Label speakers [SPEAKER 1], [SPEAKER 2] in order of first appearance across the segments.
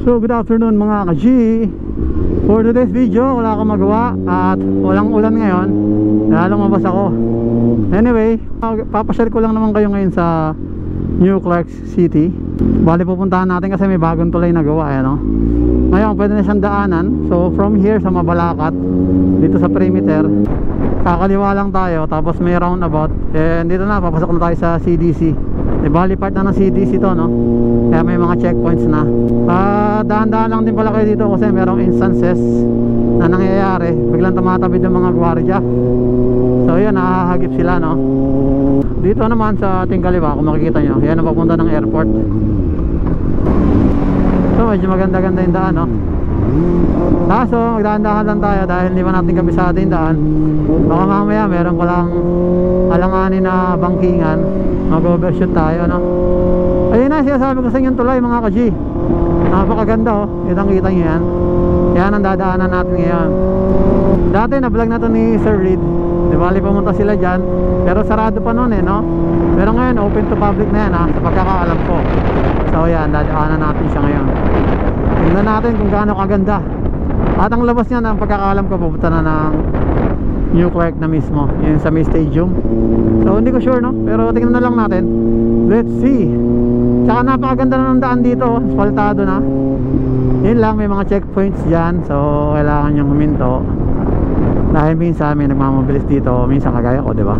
[SPEAKER 1] So good afternoon mga ka-G. For today's video, wala akong magawa at walang ulan ngayon, kaya lumabas ako. Anyway, papasyal ko lang naman kayo ngayon sa New Clark City. Bali pupuntahan natin kasi may bagong tulay na gawa, no? Ngayon pwede na siyang daanan. So from here sa Mabalacat, dito sa perimeter, kakaliwa lang tayo, tapos may roundabout, and dito na, papasok na tayo sa CDC. Bali part na ng CDC to, no? Kaya may mga checkpoints na. Dahan-dahan lang din pala kayo dito kasi merong instances na nangyayari, biglang tumatawid ng mga gwardiya. So yan, nakahagip sila, no? Dito naman sa ating kaliwa, kung makikita nyo, yan ang papunta ng airport. So medyo maganda-ganda yung daan, no? Kaso magdahan-dahan lang tayo dahil hindi pa natin kabisado yung daan. Baka mamaya meron ko lang alanganin na bangkingan, mag-overshoot tayo, no? Ayun na, sinasabi ko sa inyong tulay mga ka-G. Napakaganda, oh. Kitang-kita nyo yan. Yan ang dadaanan natin ngayon. Dati na-vlog na to ni Sir Reed. Di bali pumunta sila dyan, pero sarado pa noon, no? Pero ngayon open to public na yan, ha, sa pagkakaalam ko. So yan, dadaanan natin siya ngayon. Tingnan natin kung gaano kaganda. At ang labas niya, ang pagkakaalam ko, pupunta na ng New Clark na mismo, yun sa May Stadium. So hindi ko sure, no? Pero tingnan na lang natin. Let's see. Tsaka napakaganda na ng daan dito, asfaltado na. Yun lang, may mga checkpoints dyan, so kailangan niyang huminto. Dahil minsan may nagmamabilis dito, minsan kagaya ko, diba?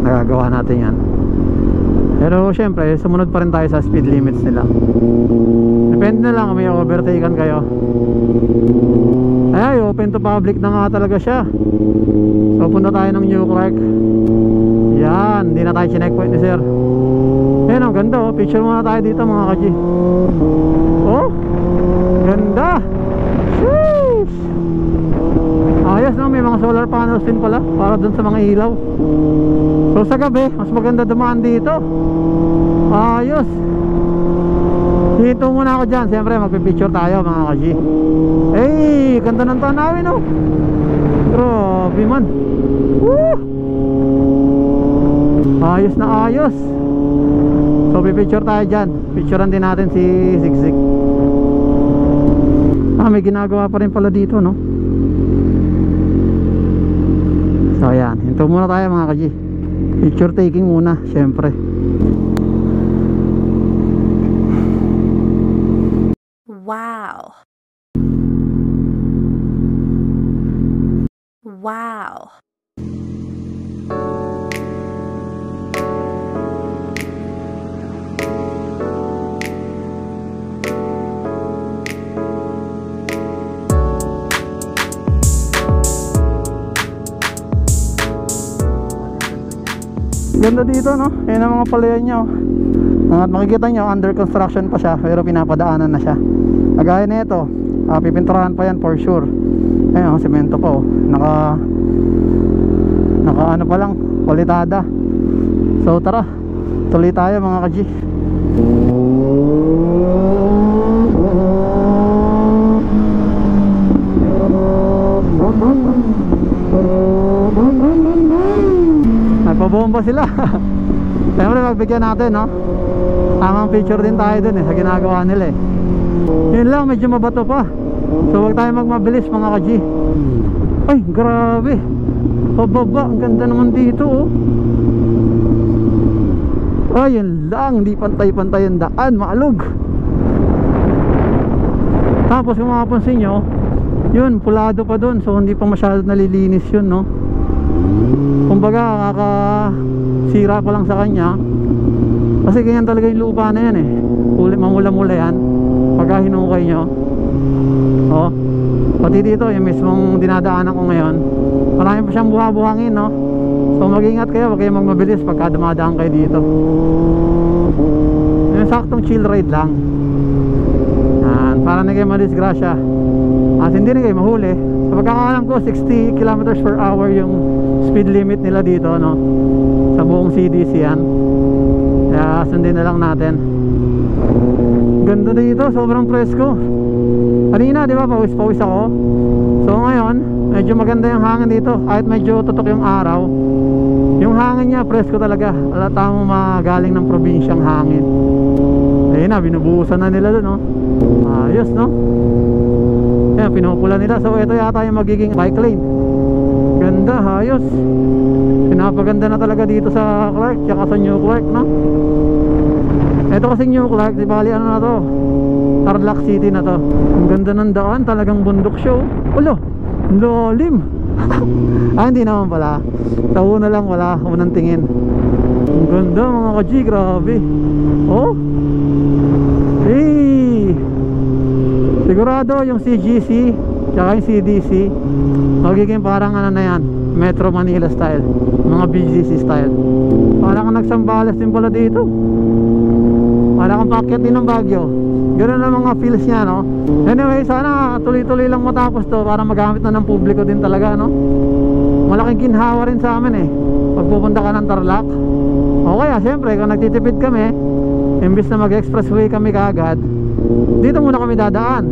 [SPEAKER 1] Nagagawa natin yan. Pero syempre, sumunod pa rin tayo sa speed limits nila. Depende na lang kung may overtaken kayo. Ay, open to public na nga talaga siya. So punta tayo ng New Clark. Yan, hindi na tayo checkpoint ni Sir. Ayan, ang ganda, oh. Picture muna tayo dito mga ka-G. Oh, ganda. Sheesh. Ayos na, may mga solar panels din pala para dun sa mga ilaw. So sa gabi, mas maganda dumaan dito. Ayos. Dito muna ako dyan. Siyempre magpipicture tayo mga ka-G. Hey, ganda ng tanawin, oh. Grabe man. Woo! Ayos na ayos. So pipicture tayo dyan. Picturean din natin si Siksik. May ginagawa pa rin pala dito, no? So ayan, hinto muna tayo mga ka-G. Picture taking muna, syempre.
[SPEAKER 2] Wow. Wow.
[SPEAKER 1] Ganda dito, no? Yan ang mga palayan nyo. At makikita nyo, under construction pa siya, pero pinapadaanan na siya. Kagaya na ito, pipinturahan pa yan for sure. Ayun, semento pa, oh. Naka ano pa lang, kwalitada. So tara, tuloy tayo mga ka-G. Nagpabomba sila. Siyempre magbigyan natin, no? Tamang picture din tayo dun, sa ginagawa nila, Yun lang, medyo mabato pa. So huwag tayo magmabilis mga ka-G. Ay, grabe. Pababa, ang ganda naman dito, oh. Ay, yun lang, hindi pantay-pantay ang daan, maalog. Tapos kung makapansin nyo, yun, pulado pa dun. So hindi pa masyado nalilinis yun, no? Kumbaga, kakasira ko lang sa kanya. Kasi ganyan talaga yung lupa na yan, mamula-mula yan pagka hinukay nyo. Oh, pati dito yung mismong dinadaanan ko ngayon, marami pa siyang buha-buhangin, no? So mag-ingat kayo, huwag kayong magmabilis pagka dumadaan kayo dito. Yung saktong chill ride lang, para na kayo madisgrasya at hindi na kayo mahuli. Sa pagkakaalam ko 60 km/h yung speed limit nila dito, no? Sa buong CDC yan. Kaya sundin na lang natin. Ganda dito, sobrang presko. Kanina, di ba, pawis-pawis ako. So ngayon, medyo maganda yung hangin dito. Kahit medyo tutok yung araw, yung hangin niya, presko talaga. Alata mo magaling ng probinsyang hangin. Ayun na, binubuhusan na nila dun, no? Ayos, no? Ayan, pinupula nila. So ito yata yung magiging bike lane. Ganda, ayos. Pinapaganda na talaga dito sa Clark, tsaka sa New Clark, no? Ito kasi New Clark, di bali ano na to, Tarlac City na to. Ang ganda ng daan, talagang bundok show. Ulo, lalim. Hindi naman pala. Sa una lang wala, unang tingin. Ang ganda mga ka-G, grabe. Oh, hey, sigurado yung CGC tsaka yung CDC magiging parang ano na yan, Metro Manila style, mga BGC style. Parang nagsambales din pala dito. Parang kang packet din ng Baguio. Ganun ang mga feels niya, no? Anyway, sana tuloy-tuloy lang matapos to para magamit na ng publiko din talaga, no? Malaking ginhawa rin sa amin eh pag pupunta ka ng Tarlac. O kaya syempre kung nagtitipid kami, imbis na mag-expressway kami kaagad, dito muna kami dadaan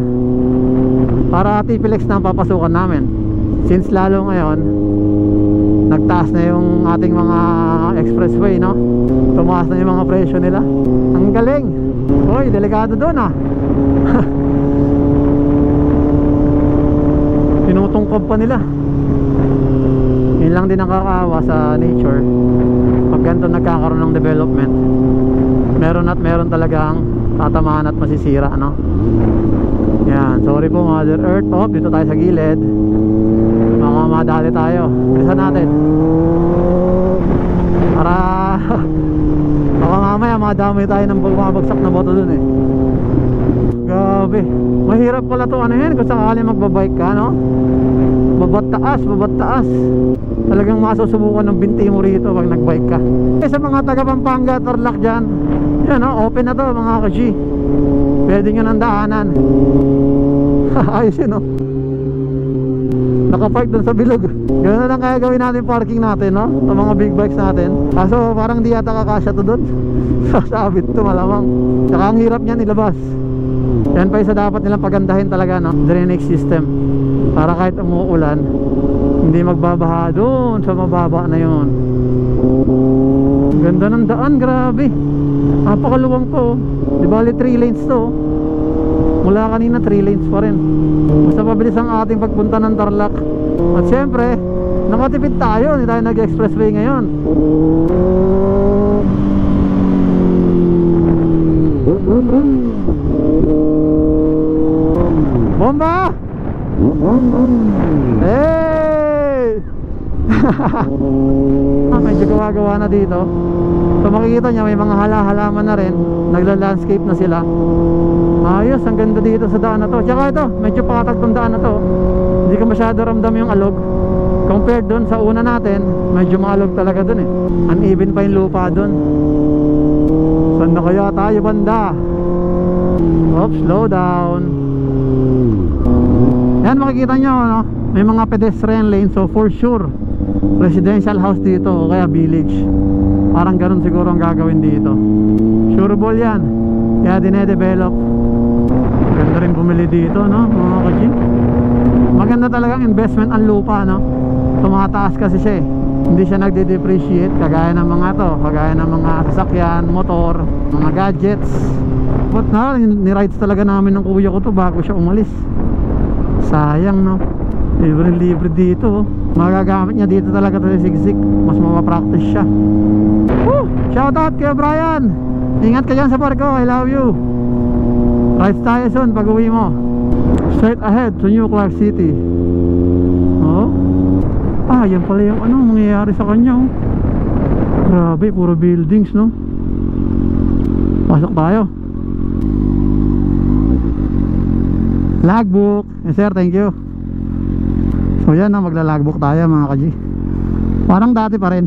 [SPEAKER 1] para TPLEX na ang papasukan namin. Since lalo ngayon nagtaas na yung ating mga expressway, no? Tumaas na yung mga presyo nila. Ang galing. Uy, delikado doon ah. Tinutungkod pa nila. Yun lang din nakakaawa sa nature. Pag ganito nagkakaroon ng development, meron at meron talagang tatamaan at masisira, no? Yan, sorry po Mother Earth. Oh, dito tayo sa gilid. Mga madali tayo. Bilisan natin para baka mamaya madami tayo ng bumabagsak na boto dun eh. Grabe, mahirap pala to ano yan kung sakali magbabike ka, no? Babat taas. Talagang masusubukan ng binti mo rito pag nagbike ka. Sa mga taga Pampanga, Tarlac dyan, yan, no? Open na to mga ka-G. Pwede nyo ng daanan. Ayos yun, no? Nakapark dun sa bilog. Ganoon na lang kaya gawin natin parking natin, no? Sa mga big bikes natin. Kaso parang di yata kakasya to dun. Sasabit to malamang. Tsaka ang hirap niyan ilabas. Yan pa isa dapat nilang pagandahin talaga, no? Drainage system. Para kahit umuulan, hindi magbabaha doon sa mababa na yun. Ganda ng daan, grabe. Napakaluwang to. Di bali 3 lanes to. Mula kanina 3 lanes pa rin. Basta mabilis ang ating pagpunta ng Tarlac. At syempre, nakatipid tayo. Hindi tayo nag-expressway ngayon. Bomba! Hey! Medyo gawa-gawa na dito. So makikita nyo may mga halaman na rin. Nagla-landscape na sila. Ayos, ang ganda dito sa daan na to. Tsaka ito, medyo pakatag tong daan na to. Hindi ka masyado ramdam yung alog. Compared dun sa una natin, medyo maalog talaga dun eh. Uneven pa yung lupa dun. Saan na kaya tayo banda? Oops, slow down. Yan, makikita nyo, no? May mga pedestrian lane. So for sure, residential house dito o kaya village. Parang ganun siguro ang gagawin dito. Sure ball yan. Kaya dinedevelop. Ganda rin bumili dito, no, mga ka-G. Maganda talagang investment ang lupa, no? Tumataas kasi siya eh. Hindi siya nagde-depreciate kagaya ng mga to, kagaya ng mga sasakyan, motor, mga gadgets. But na, ni-rides talaga namin ng kuya ko to bago siya umalis. Sayang, no? Libre dito. Magagamit niya dito talaga to sa sigsik. Mas mapapractice siya. Woo! Shoutout kay Brian. Ingat ka dyan sa parko, I love you. Rides tayo soon pag uwi mo. Straight ahead to New Clark City. Oh, yan pala yung ano mangyayari sa kanya, oh. Grabe, puro buildings, no? Pasok tayo. Logbook. Yes sir, thank you. So yan na, magla-logbook tayo mga ka-G. Parang dati pa rin.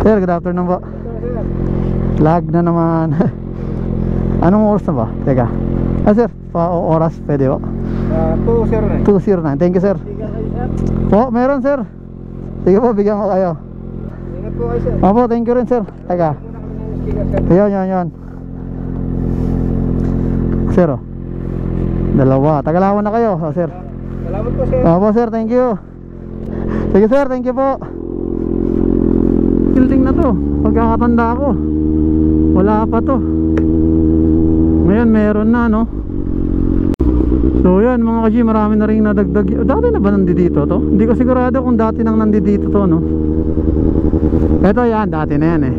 [SPEAKER 1] Sir, good afternoon po. Lag na naman. Anong oras na ba? Teka. Sir, oras pwede po?
[SPEAKER 3] 209.
[SPEAKER 1] 209. Thank you sir. Po, meron sir. Sige po, bigyan ko kayo.
[SPEAKER 3] Ingat po kayo sir.
[SPEAKER 1] Opo, thank you rin sir. Teka. Yan. Sir, oh. Dalawa. Tagalawan na kayo, oh, sir.
[SPEAKER 3] Salamat po sir.
[SPEAKER 1] Opo sir, thank you. Sige sir, thank you po. Building na to, pagkakatanda ko. Wala pa to. Ngayon meron na, no? So yan mga kaji, marami na rin nadagdag. Dati na ba nandito to? Hindi ko sigurado kung dati nang nandito to, no? Ito yan, dati na yan eh.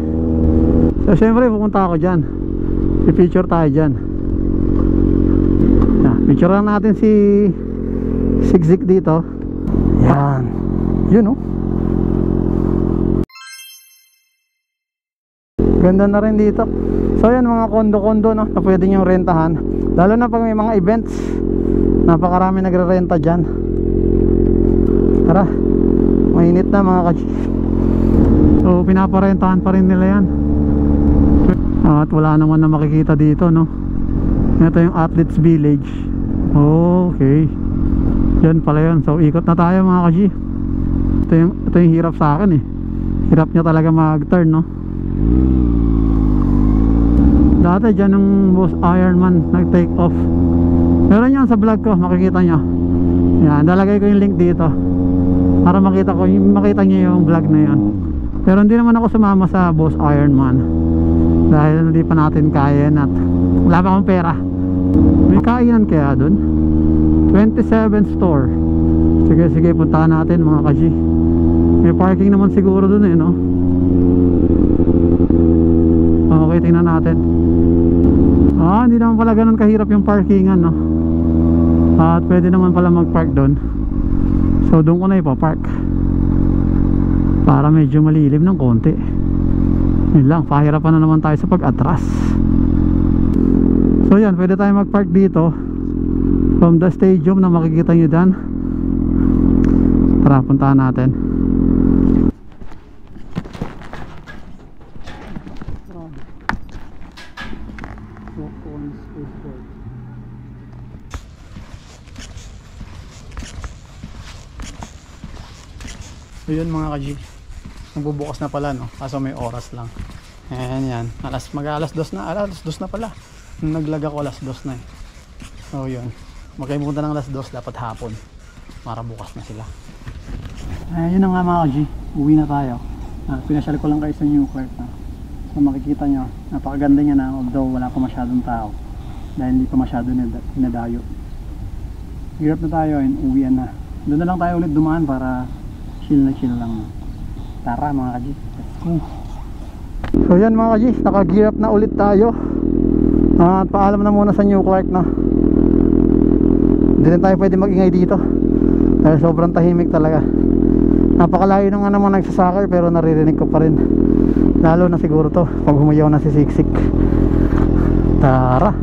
[SPEAKER 1] So syempre pupunta ako dyan. I-picture tayo dyan. Picture lang natin si Zigzig dito. Yan. Yun, no? Ganda na rin dito. So yan, mga kondo-kondo, no, na pwede nyo rentahan. Lalo na pag may mga events, napakarami nagre-renta dyan. Tara, mainit na mga kaji. So pinaparentahan pa rin nila yan. At wala naman na makikita dito, no. Ito yung Athletes Village. Okay, yan pala yun. So ikot na tayo mga kaji. Ito yung hirap sa akin eh. Hirap niya talaga mag-turn, no. Dati dyan yung Boss Ironman nag-take off. Meron yan sa vlog ko, makikita nyo. Yan, nalagay ko yung link dito para makita nyo yung vlog na yun. Pero hindi naman ako sumama sa Boss Ironman dahil hindi pa natin kaya at wala pa akong pera. May kainan kaya dun? 27 store. Sige, puntahan natin mga kaji. May parking naman siguro dun eh, no? Okay, tingnan natin. Hindi naman pala ganun kahirap yung parkingan, no? At pwede naman pala mag-park doon. So doon ko na ipapark para medyo malilim ng konti. Yun lang, pahirapan na naman tayo sa pag-atras. So yan, pwede tayo mag-park dito from the stadium na makikita nyo dyan. Tara, puntahan natin. So yun mga kaji, magbubukas na pala, no? Kaso may oras lang. Ayan yan, mag-alas 2 na. Alas 2 na pala. Nung naglag ako alas 2 na eh. So yun, magkaipunta ng alas 2, dapat hapon para bukas na sila. Yun na nga mga kaji, uwi na tayo. Pinasyal ko lang kayo sa New Clark na. So makikita nyo, napakaganda niya na, although wala pa masyadong tao dahil hindi pa masyado nadayo. Hirap na tayo, uwian na. Doon na lang tayo ulit dumaan para chill lang. Tara mga kaji, let's go. So yan mga kaji, naka-gear up na ulit tayo. At paalam na muna sa New Clark na. Hindi rin tayo pwede mag-ingay dito dahil sobrang tahimik talaga. Napakalayo na nga naman nagsasakar pero naririnig ko pa rin. Lalo na siguro to pag humayaw na si Siksik. Tara.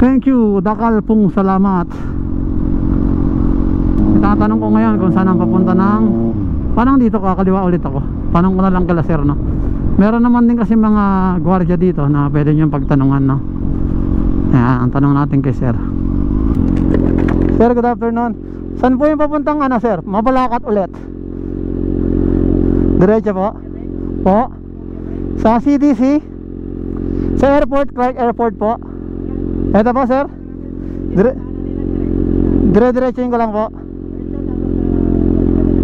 [SPEAKER 1] Thank you, dakal pong salamat. Tatanong ko ngayon kung saan ang papunta ng, parang dito kakaliwa ulit ako. Tanong ko na lang kala sir, no. Meron naman din kasi mga gwardiya dito na pwede nyo pagtanungan, no. Ayan, ang tanong natin kay sir. Sir, good afternoon. Saan po yung papuntang sir? Mabalacat ulit. Diretso po? Po? Sa CDC? Sa airport, Clark Airport po? Ito po sir? Diretso ko lang po.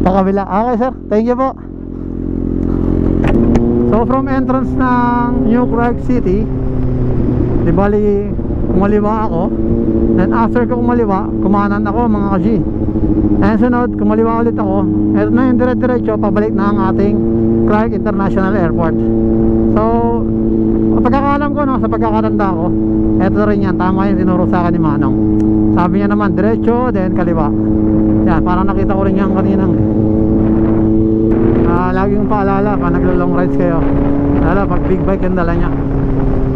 [SPEAKER 1] Pakabila. Okay sir, thank you po. So from entrance ng New Clark City, di bali kumaliwa ako. Then after ko kumaliwa, kumanan ako mga kaji. And sunod, kumaliwa ulit ako. Ito na yung dire-diretso, pabalik na ang ating Clark International Airport. So pagkakalam ko, no, sa pagkakatanda ko, ito rin yan, tama yung tinuro sa akin ni Manong. Sabi niya naman, diretso, then kaliwa. Yan, parang nakita ko rin yan kaninang laging paalala pa naglo-long rides kayo, lalo pag big bike yung dala niya,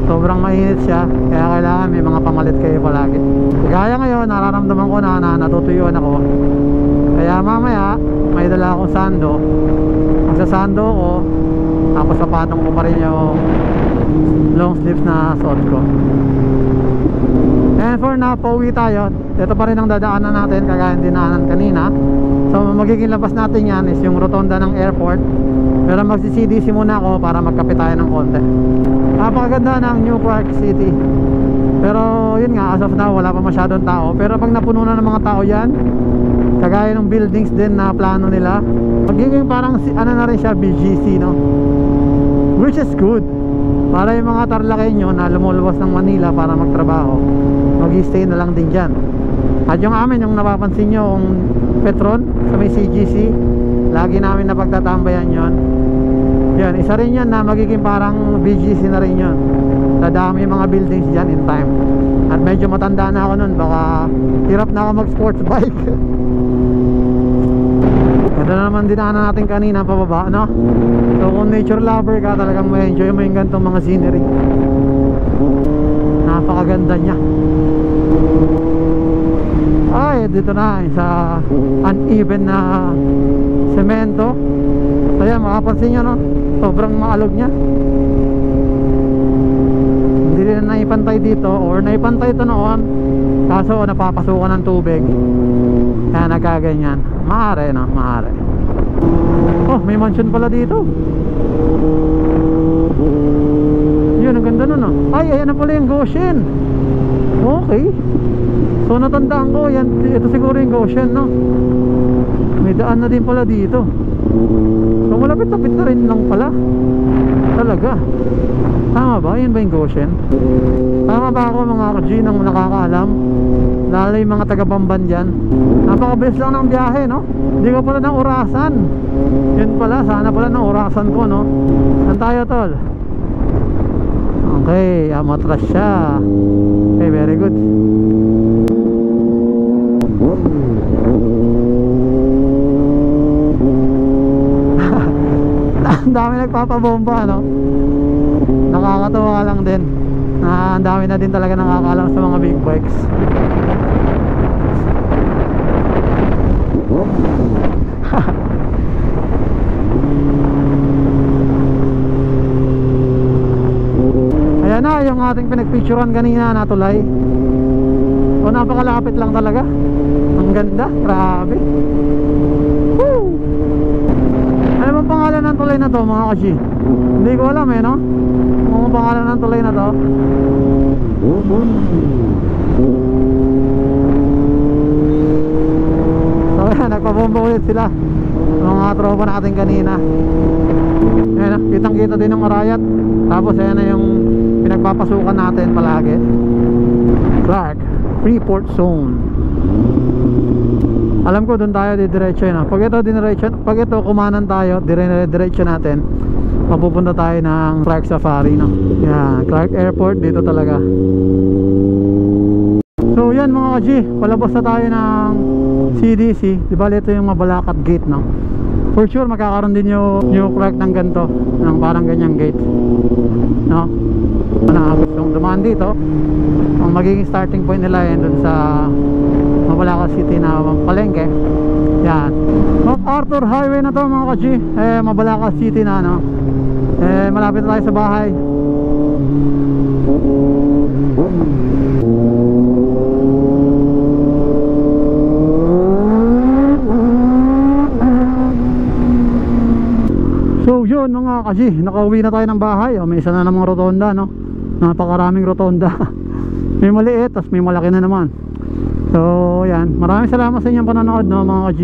[SPEAKER 1] sobrang mainit siya, kaya kailangan may mga pamalit kayo palagi. Kaya ngayon nararamdaman ko na natutuyuan ako, kaya mamaya may dala akong sando. Magsasando ko, tapos sapatong ko pa rin yung long sleeves na suot ko. And for now, pauwi tayo. Ito pa rin ang dadaanan natin, kagaya ng dinaanan kanina. So magiging labas natin yan is yung rotonda ng airport. Pero magsi-CDC muna ako para magkape tayo ng konti. Napakaganda ng New Clark City. Pero yun nga, as of now wala pa masyadong tao. Pero pag napuno na ng mga tao yan, kagaya ng buildings din na plano nila, magiging parang na rin siya BGC, no? Which is good. para yung mga Tarlakenyo na lumulubos ng Manila para magtrabaho, mag-stay na lang din dyan. At yung amin, yung napapansin nyo, yung Petron sa may CGC, lagi namin napagtatambayan yon. Yan, isa rin yan na magiging parang BGC na rin yun. Dadami yung mga buildings dyan in time. At medyo matanda na ako nun, baka hirap na ako mag sports bike. Ito na naman dinaanan natin kanina pababa, no? So kung nature lover ka, talagang may enjoy mo yung ganitong mga scenery. Napakaganda niya. Ay, dito na sa uneven na semento. So yan, makapansin nyo, no? Sobrang maalog niya. Hindi rin naipantay dito, or naipantay ito noon, kaso napapasukan ng tubig, kaya nagkaganyan. Maaari, no? Maaari. Oh, may mansion pala dito. Yun, ang ganda nun, no? Ay, ayan na pala yung Goshen. Okay. So natandaan ko, yan, ito siguro yung Goshen, no? May daan na din pala dito. So malapit-lapit na rin lang pala. Talaga. Tama ba? Yan ba yung Goshen? Tama ba ako mga ka-G nang nakakaalam? Lalo yung mga taga-Bamban dyan. Napakabilis lang ng biyahe, no? Hindi ko pala ng orasan. Yun pala, sana pala ng orasan ko, no? Saan tayo, tol? Okay, amatras siya. Okay, very good. Ang dami nagpapabomba, no? Nakakatawa lang din. Ang dami na din talaga nakakaalam sa mga big bikes. Ayan na yung ating pinagpicturean kanina na tulay. So napakalapit lang talaga. Ang ganda, grabe. Woo! Ano bang pangalan ng tulay na to mga kashi? Hindi ko alam no? Ano bang pangalan ng tulay na to? So yan, nagpabomba ulit sila mga tropa natin kanina. Ayan, kitang kita din ng Arayat. Tapos ayan na yung pinagpapasukan natin palagi. Clark, Freeport Zone. Alam ko doon tayo didiretso yun. Pag ito kumanan tayo, diretso natin, mapupunta tayo ng Clark Safari, no? Yan, Clark Airport, dito talaga. So yan mga ka-G, palabas na tayo ng CDC. Diba ito yung Mabalacat Gate, no? For sure magkakaroon din yung New Clark ng ganito, ng parang ganyang gate, no? Na gustong dumaan dito, ang magiging starting point nila yan dun sa Mabalacat City na palengke. Yan, MacArthur Highway na to mga ka-G. Mabalacat City na, no? Malapit na tayo sa bahay. So yun mga ka-G, nakauwi na tayo ng bahay. May isa na namang rotonda, no? Napakaraming rotonda. May maliit, tas may malaki na naman. So yan, maraming salamat sa inyong panonood, no mga ka-G.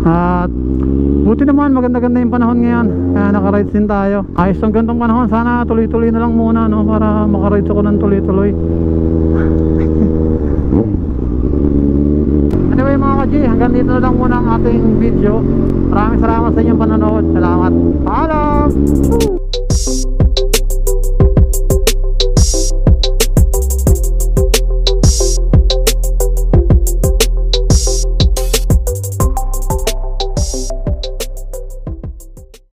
[SPEAKER 1] At buti naman, maganda-ganda yung panahon ngayon. Kaya naka-rides din tayo. Ayos ang gandong panahon, sana tuloy-tuloy na lang muna, no? Para maka-rides ako ng tuloy-tuloy. Anyway mga ka-G, hanggang dito na lang muna ang ating video. Maraming salamat sa inyong panonood. Salamat. Paalam!